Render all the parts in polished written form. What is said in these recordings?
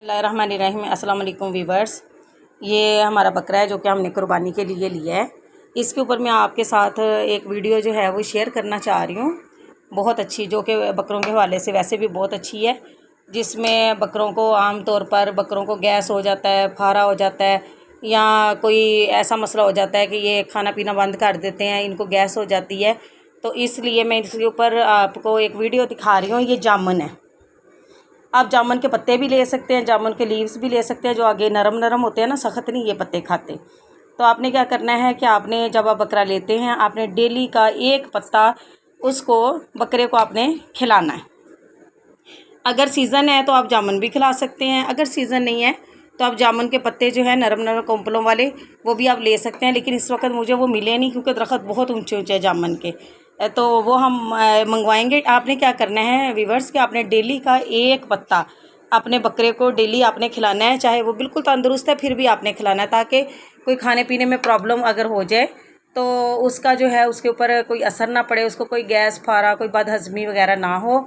बिस्मिल्लाहिर्रहमानिर्रहीम। अस्सलाम वालेकुम वीवर्स। ये हमारा बकरा है जो कि हमने कुर्बानी के लिए लिया है। इसके ऊपर मैं आपके साथ एक वीडियो जो है वो शेयर करना चाह रही हूँ, बहुत अच्छी, जो कि बकरों के हवाले से वैसे भी बहुत अच्छी है। जिसमें बकरों को आम तौर पर बकरों को गैस हो जाता है, फारा हो जाता है, या कोई ऐसा मसला हो जाता है कि ये खाना पीना बंद कर देते हैं, इनको गैस हो जाती है। तो इसलिए मैं इसके ऊपर आपको एक वीडियो दिखा रही हूँ। ये जामुन है, आप जामुन के पत्ते भी ले सकते हैं, जामुन के लीव्स भी ले सकते हैं, जो आगे नरम नरम होते हैं ना, सख्त नहीं ये पत्ते खाते। तो आपने क्या करना है कि आपने जब आप बकरा लेते हैं, आपने डेली का एक पत्ता उसको बकरे को आपने खिलाना है। अगर सीज़न है तो आप जामुन भी खिला सकते हैं, अगर सीज़न नहीं है तो आप जामुन के पत्ते जो है नरम नरम कोंपलों वाले वो भी आप ले सकते हैं। लेकिन इस वक्त मुझे वो मिले नहीं, क्योंकि दरख्त बहुत ऊंचे ऊंचे जामुन के, तो वो हम मंगवाएंगे। आपने क्या करना है वीवर्स कि आपने डेली का एक पत्ता अपने बकरे को डेली आपने खिलाना है, चाहे वो बिल्कुल तंदुरुस्त है फिर भी आपने खिलाना है, ताकि कोई खाने पीने में प्रॉब्लम अगर हो जाए तो उसका जो है उसके ऊपर कोई असर ना पड़े, उसको कोई गैस फारा कोई बदहज़मी वगैरह ना हो।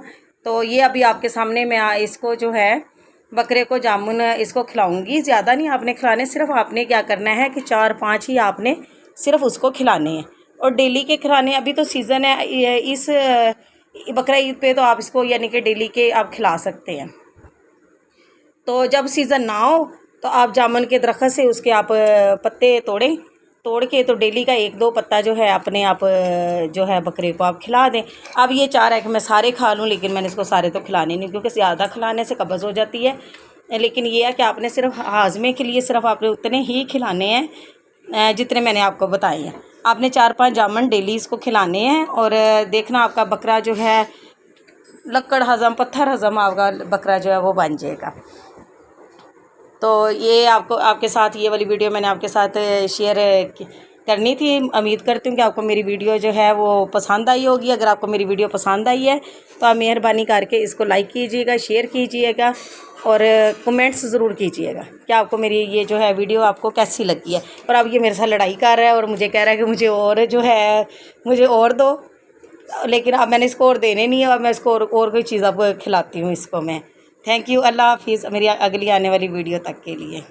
तो ये अभी आपके सामने मैं इसको जो है बकरे को जामुन इसको खिलाऊंगी। ज़्यादा नहीं आपने खिलाने, सिर्फ आपने क्या करना है कि 4-5 ही आपने सिर्फ उसको खिलाने हैं, और डेली के खिलाने। अभी तो सीज़न है, इस बकरा ईद पे तो आप इसको यानी कि डेली के आप खिला सकते हैं। तो जब सीज़न ना हो तो आप जामुन के दरख्त से उसके आप पत्ते तोड़ के तो डेली का 1-2 पत्ता जो है अपने आप जो है बकरे को आप खिला दें। अब ये चाह रहा है कि मैं सारे खा लूँ, लेकिन मैंने इसको सारे तो खिलाने नहीं, क्योंकि ज़्यादा खिलाने से कब्ज़ हो जाती है। लेकिन ये है कि आपने सिर्फ हाजमे के लिए सिर्फ आपने उतने ही खिलाने हैं जितने मैंने आपको बताए हैं। आपने 4-5 जामुन डेली इसको खिलाने हैं, और देखना आपका बकरा जो है लक्कड़ हज़म, पत्थर हज़म आपका बकरा जो है वो बन जाएगा। तो ये आपके साथ ये वाली वीडियो मैंने आपके साथ शेयर करनी थी। उम्मीद करती हूँ कि आपको मेरी वीडियो जो है वो पसंद आई होगी। अगर आपको मेरी वीडियो पसंद आई है तो आप मेहरबानी करके इसको लाइक कीजिएगा, शेयर कीजिएगा, और कमेंट्स ज़रूर कीजिएगा कि आपको मेरी ये जो है वीडियो आपको कैसी लगी है। और अब ये मेरे साथ लड़ाई कर रहा है और मुझे कह रहा है कि मुझे और जो है मुझे और दो, लेकिन अब मैंने इसको और देने नहीं है, और मैं इसको और कोई चीज़ आपको खिलाती हूँ इसको मैं। थैंक यू, अल्लाह हाफिज़। मेरी अगली आने वाली वीडियो तक के लिए।